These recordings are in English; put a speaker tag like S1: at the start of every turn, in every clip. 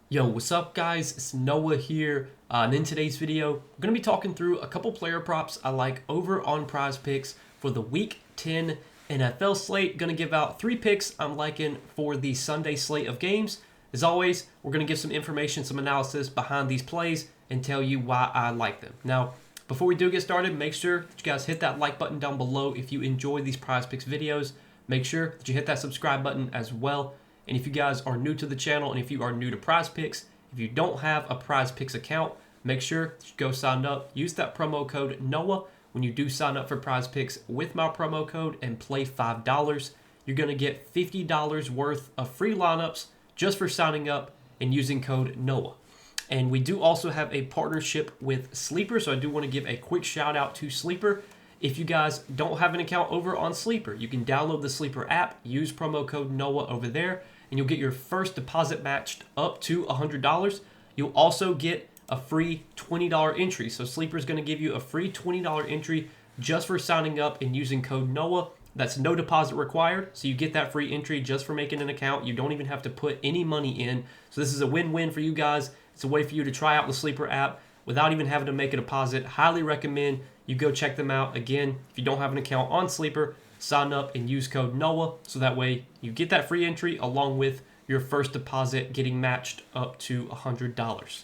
S1: Yo, what's up guys? It's Noah here, and in today's video, we're going to be talking through a couple player props I like over on Prizepicks for the Week 10 NFL slate. Going to give out 3 picks I'm liking for the Sunday slate of games. As always, we're going to give some information, some analysis behind these plays, and tell you why I like them. Now, before we do get started, make sure that you guys hit that like button down below if you enjoy these Prizepicks videos. Make sure that you hit that subscribe button as well. And if you guys are new to the channel and if you are new to Prizepicks, if you don't have a Prizepicks account, make sure that you go sign up. Use that promo code NOAH when you do sign up for Prizepicks with my promo code and play $5. You're going to get $50 worth of free lineups just for signing up and using code NOAH. And we do also have a partnership with Sleeper, so I do want to give a quick shout out to Sleeper. If you guys don't have an account over on Sleeper, you can download the Sleeper app, use promo code NOAH over there, and you'll get your first deposit matched up to $100. You'll also get a free $20 entry. So Sleeper is going to give you a free $20 entry just for signing up and using code NOAH. That's no deposit required. So you get that free entry just for making an account. You don't even have to put any money in. So this is a win-win for you guys. It's a way for you to try out the Sleeper app without even having to make a deposit. Highly recommend you go check them out. Again, if you don't have an account on Sleeper, sign up and use code NOAH so that way you get that free entry along with your first deposit getting matched up to $100.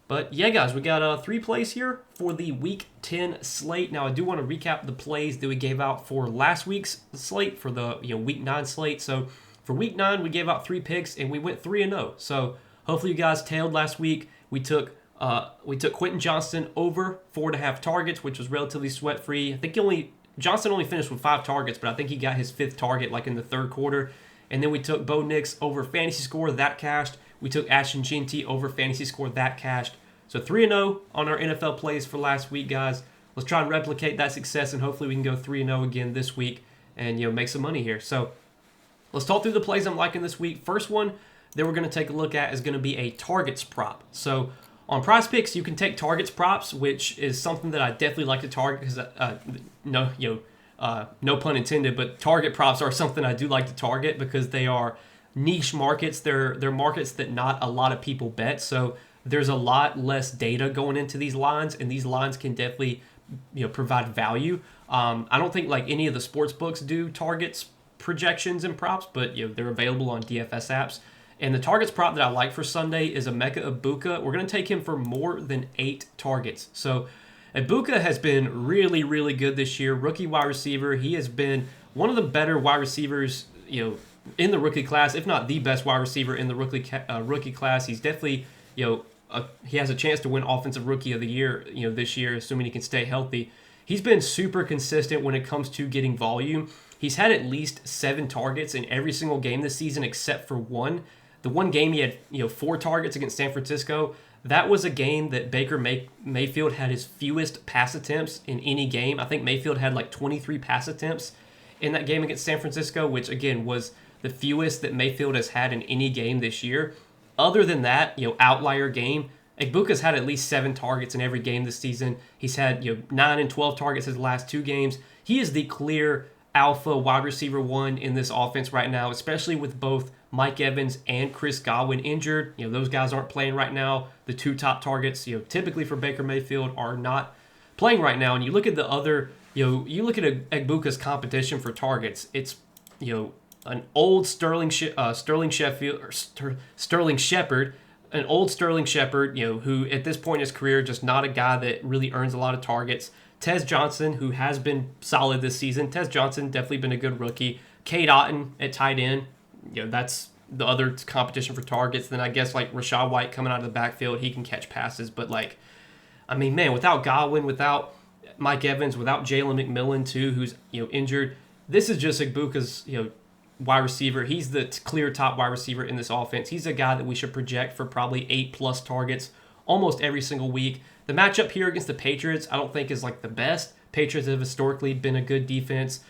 S1: But yeah, guys, we got 3 plays here for the Week 10 slate. Now, I do want to recap the plays that we gave out for last week's slate for the Week 9 slate. So for Week 9, we gave out 3 picks and we went 3-0. So hopefully you guys tailed last week. We took Quentin Johnston over 4.5 targets, which was relatively sweat-free. I think Johnson only finished with 5 targets, but I think he got his 5th target like in the 3rd quarter. And then we took Bo Nix over fantasy score, that cashed. We took Ashton Jeanty over fantasy score, that cashed. So 3-0 on our NFL plays for last week, guys. Let's try and replicate that success, and hopefully we can go 3-0 again this week and make some money here. So let's talk through the plays I'm liking this week. First one that we're going to take a look at is going to be a targets prop. So on Prizepicks, you can take targets props, which is something that I definitely like to target because no pun intended, but target props are something I do like to target because they are niche markets. They're markets that not a lot of people bet, so there's a lot less data going into these lines, and these lines can definitely provide value. I don't think like any of the sports books do targets projections and props, but they're available on DFS apps. And the targets prop that I like for Sunday is Emeka Egbuka. We're going to take him for more than 8 targets. So Egbuka has been really, really good this year. Rookie wide receiver. He has been one of the better wide receivers, in the rookie class, if not the best wide receiver in the rookie class. He's definitely, he has a chance to win Offensive Rookie of the Year, this year, assuming he can stay healthy. He's been super consistent when it comes to getting volume. He's had at least 7 targets in every single game this season except for one. The one game he had, 4 targets against San Francisco. That was a game that Baker Mayfield had his fewest pass attempts in any game. I think Mayfield had like 23 pass attempts in that game against San Francisco, which again was the fewest that Mayfield has had in any game this year. Other than that, outlier game, Egbuka's had at least 7 targets in every game this season. He's had 9 and 12 targets his last 2 games. He is the clear alpha wide receiver 1 in this offense right now, especially with both Mike Evans and Chris Godwin injured. Those guys aren't playing right now. The 2 top targets, typically for Baker Mayfield are not playing right now. And you look at the other, you look at Egbuka's competition for targets. It's, an old Sterling Shepard, an old Sterling Shepard, who at this point in his career just not a guy that really earns a lot of targets. Tez Johnson, who has been solid this season. Tez Johnson definitely been a good rookie. Cade Otton at tight end. That's the other competition for targets. Then I guess like Rachaad White coming out of the backfield, he can catch passes. But without Godwin, without Mike Evans, without Jalen McMillan too, who's injured, this is just Egbuka's wide receiver. He's the clear top wide receiver in this offense. He's a guy that we should project for probably 8+ targets almost every single week. The matchup here against the Patriots, I don't think is like the best. Patriots have historically been a good defense.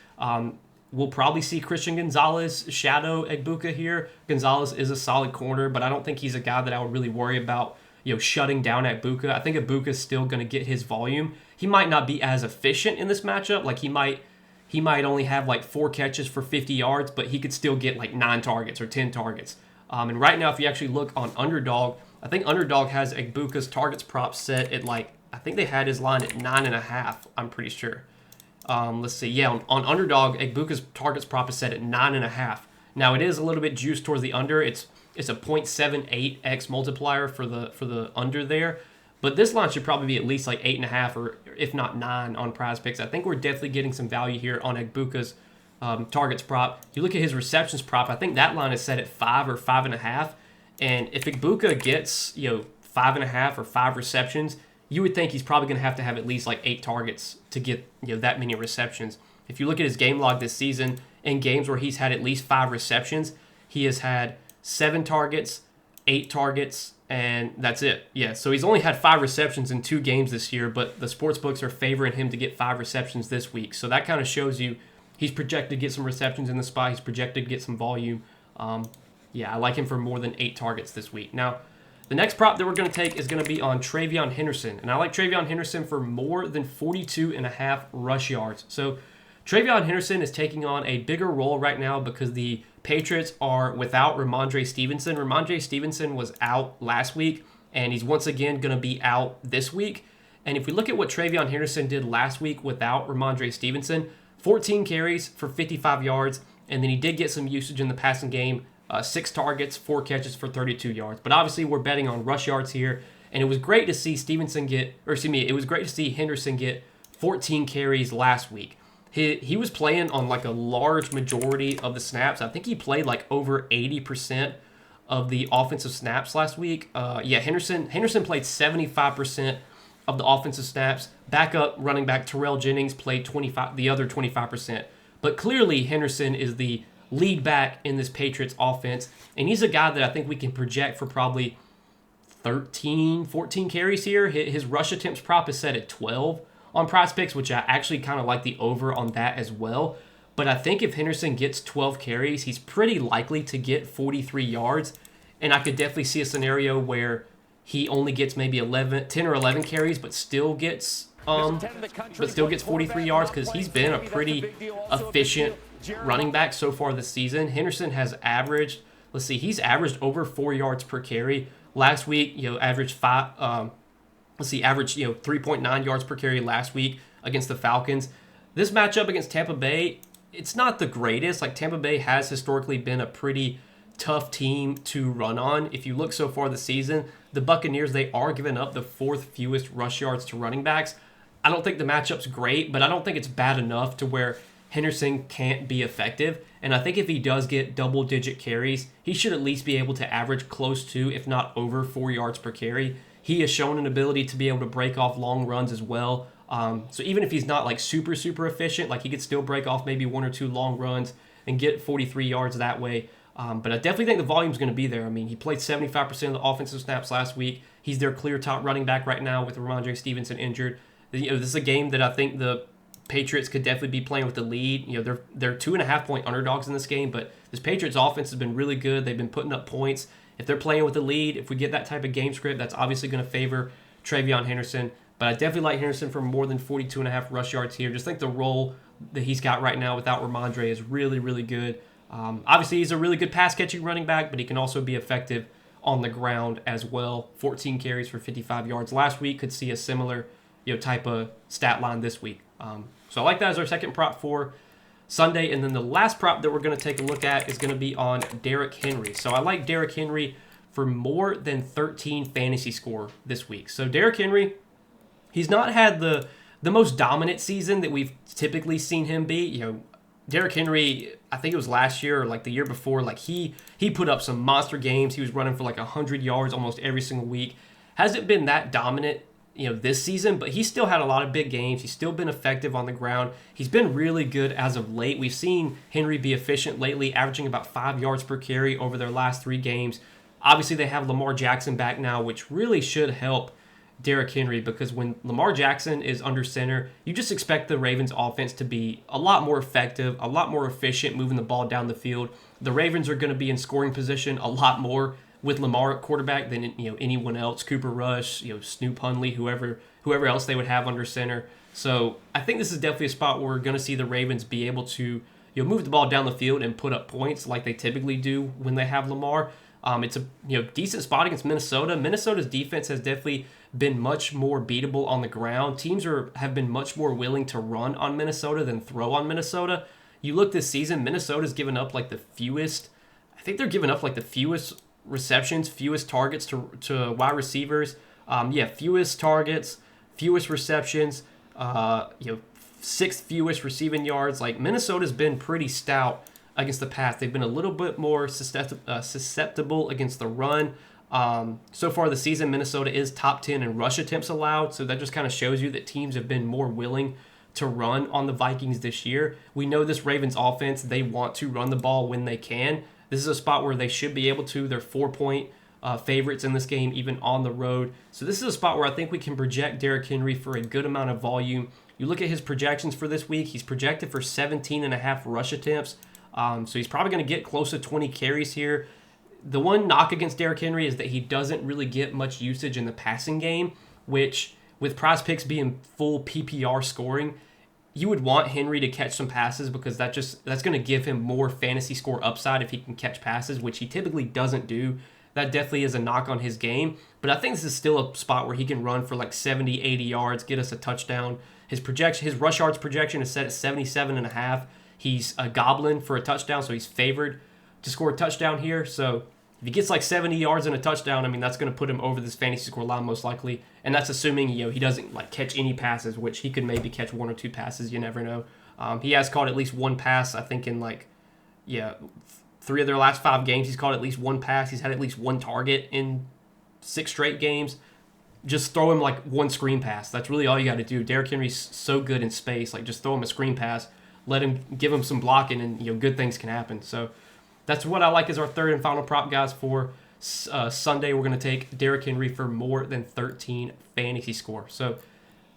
S1: We'll probably see Christian Gonzalez shadow Egbuka here. Gonzalez is a solid corner, but I don't think he's a guy that I would really worry about, shutting down Egbuka. I think Egbuka is still going to get his volume. He might not be as efficient in this matchup. Like he might only have like 4 catches for 50 yards, but he could still get like 9 targets or 10 targets. And right now, if you actually look on Underdog, I think Underdog has Egbuka's targets prop set at like, I think they had his line at 9.5. I'm pretty sure. Let's see. Yeah, on Underdog, Egbuka's targets prop is set at 9.5. Now it is a little bit juiced towards the under. It's a 0.78x multiplier for the under there. But this line should probably be at least like 8.5 or if not 9 on Prizepicks. I think we're definitely getting some value here on Egbuka's targets prop. You look at his receptions prop, I think that line is set at 5 or 5.5. And if Egbuka gets 5.5 or 5 receptions, you would think he's probably going to have at least like 8 targets to get that many receptions. If you look at his game log this season, in games where he's had at least 5 receptions, he has had 7 targets, 8 targets, and that's it. Yeah, so he's only had 5 receptions in 2 games this year, but the sportsbooks are favoring him to get 5 receptions this week. So that kind of shows you he's projected to get some receptions in the spot. He's projected to get some volume. Yeah, I like him for more than 8 targets this week. Now, the next prop that we're going to take is going to be on TreVeyon Henderson. And I like TreVeyon Henderson for more than 42.5 rush yards. So TreVeyon Henderson is taking on a bigger role right now because the Patriots are without Ramondre Stevenson. Ramondre Stevenson was out last week, and he's once again going to be out this week. And if we look at what TreVeyon Henderson did last week without Ramondre Stevenson, 14 carries for 55 yards, and then he did get some usage in the passing game, 6 targets, 4 catches for 32 yards. But obviously, we're betting on rush yards here, and it was great to see it was great to see Henderson get 14 carries last week. He was playing on like a large majority of the snaps. I think he played like over 80% of the offensive snaps last week. Henderson played 75% of the offensive snaps. Backup running back Terrell Jennings played the other 25%. But clearly Henderson is the lead back in this Patriots offense, and he's a guy that I think we can project for probably 13, 14 carries here. His rush attempts prop is set at 12 on Prizepicks, which I actually kind of like the over on that as well. But I think if Henderson gets 12 carries, he's pretty likely to get 43 yards. And I could definitely see a scenario where he only gets maybe 10 or 11 carries, but still gets 43 yards because he's been a pretty efficient running back so far this season. Henderson has averaged, he's averaged over 4 yards per carry. Last week, averaged 3.9 yards per carry last week against the Falcons. This matchup against Tampa Bay, it's not the greatest. Like, Tampa Bay has historically been a pretty tough team to run on. If you look so far this season, the Buccaneers, they are giving up the 4th fewest rush yards to running backs. I don't think the matchup's great, but I don't think it's bad enough to where Henderson can't be effective. And I think if he does get double-digit carries, he should at least be able to average close to, if not over, 4 yards per carry. He has shown an ability to be able to break off long runs as well. So even if he's not like super, super efficient, like he could still break off maybe 1 or 2 long runs and get 43 yards that way. But I definitely think the volume's going to be there. I mean, he played 75% of the offensive snaps last week. He's their clear top running back right now with Ramondre Stevenson injured. This is a game that I think the Patriots could definitely be playing with the lead. They're 2.5-point underdogs in this game, but this Patriots offense has been really good. They've been putting up points. If they're playing with the lead, if we get that type of game script, that's obviously going to favor TreVeyon Henderson. But I definitely like Henderson for more than 42.5 rush yards here. Just think the role that he's got right now without Ramondre is really, really good. Obviously, he's a really good pass-catching running back, but he can also be effective on the ground as well. 14 carries for 55 yards last week. Could see a similar type of stat line this week. So I like that as our second prop for Sunday. And then the last prop that we're going to take a look at is going to be on Derrick Henry. So I like Derrick Henry for more than 13 fantasy score this week. So Derrick Henry, he's not had the most dominant season that we've typically seen him be. Derrick Henry, I think it was last year or like the year before, like he put up some monster games. He was running for like 100 yards almost every single week. Hasn't been that dominant this season, but he's still had a lot of big games. He's still been effective on the ground. He's been really good as of late. We've seen Henry be efficient lately, averaging about 5 yards per carry over their last 3 games. Obviously, they have Lamar Jackson back now, which really should help Derrick Henry, because when Lamar Jackson is under center, you just expect the Ravens offense to be a lot more effective, a lot more efficient moving the ball down the field. The Ravens are going to be in scoring position a lot more with Lamar at quarterback than anyone else. Cooper Rush, Snoop Hundley, whoever else they would have under center. So I think this is definitely a spot where we're going to see the Ravens be able to move the ball down the field and put up points like they typically do when they have Lamar. It's a decent spot against Minnesota. Minnesota's defense has definitely been much more beatable on the ground. Teams have been much more willing to run on Minnesota than throw on Minnesota. You look this season, Minnesota's given up like the fewest. I think they're giving up like the fewest receptions, fewest targets to wide receivers. Fewest targets, fewest receptions. Sixth fewest receiving yards. Like Minnesota's been pretty stout against the pass. They've been a little bit more susceptible against the run. So far this season, Minnesota is top 10 in rush attempts allowed. So that just kind of shows you that teams have been more willing to run on the Vikings this year. We know this Ravens offense, they want to run the ball when they can. This is a spot where they should be able to. They're 4-point favorites in this game, even on the road. So this is a spot where I think we can project Derrick Henry for a good amount of volume. You look at his projections for this week, he's projected for 17.5 rush attempts. So he's probably going to get close to 20 carries here. The one knock against Derrick Henry is that he doesn't really get much usage in the passing game, which with Prizepicks being full PPR scoring, you would want Henry to catch some passes because that's going to give him more fantasy score upside if he can catch passes, which he typically doesn't do. That definitely is a knock on his game. But I think this is still a spot where he can run for like 70, 80 yards, get us a touchdown. His rush yards projection is set at 77.5. He's a goblin for a touchdown, so he's favored to score a touchdown here. So if he gets like 70 yards and a touchdown, I mean, that's going to put him over this fantasy score line most likely. And that's assuming, he doesn't like catch any passes, which he could maybe catch one or two passes. You never know. He has caught at least one pass, I think, in 3 of their last 5 games. He's caught at least one pass. He's had at least one target in 6 straight games. Just throw him like one screen pass. That's really all you got to do. Derrick Henry's so good in space. Like, just throw him a screen pass. Give him some blocking, and good things can happen. So that's what I like as our third and final prop, guys, for Sunday. We're going to take Derrick Henry for more than 13 fantasy score. So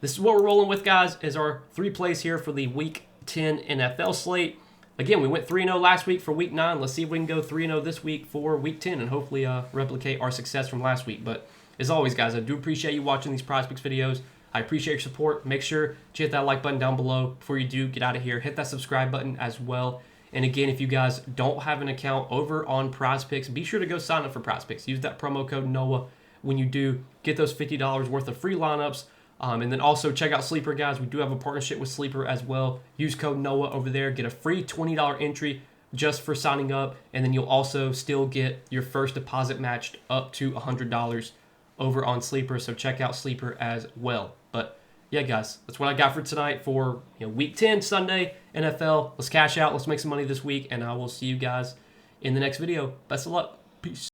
S1: this is what we're rolling with, guys, is our 3 plays here for the Week 10 NFL slate. Again, we went 3-0 last week for Week 9. Let's see if we can go 3-0 this week for Week 10 and hopefully replicate our success from last week. But as always, guys, I do appreciate you watching these Prizepicks videos. I appreciate your support. Make sure to hit that like button down below before you do get out of here. Hit that subscribe button as well. And again, if you guys don't have an account over on Prizepicks, be sure to go sign up for Prizepicks. Use that promo code NOAH when you do get those $50 worth of free lineups. And then also check out Sleeper, guys. We do have a partnership with Sleeper as well. Use code NOAH over there. Get a free $20 entry just for signing up. And then you'll also still get your first deposit matched up to $100 over on Sleeper. So check out Sleeper as well. But yeah, guys, that's what I got for tonight for Week 10 Sunday NFL. Let's cash out. Let's make some money this week. And I will see you guys in the next video. Best of luck. Peace.